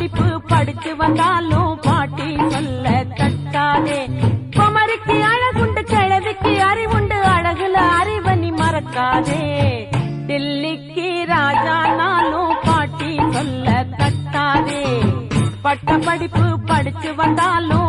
படிப்பு படிச்சு வந்தாலும் பாட்டி சொல்ல தட்டாதே. குமரிக்கு அழகுண்டு கிழவிக்கு அறிவுண்டு அழகுல அறிவனி மறக்காதே. தில்லிக்கு ராஜா நாளும் பாட்டி சொல்ல தட்டாதே. பட்ட படிப்பு படிச்சு வந்தாலும்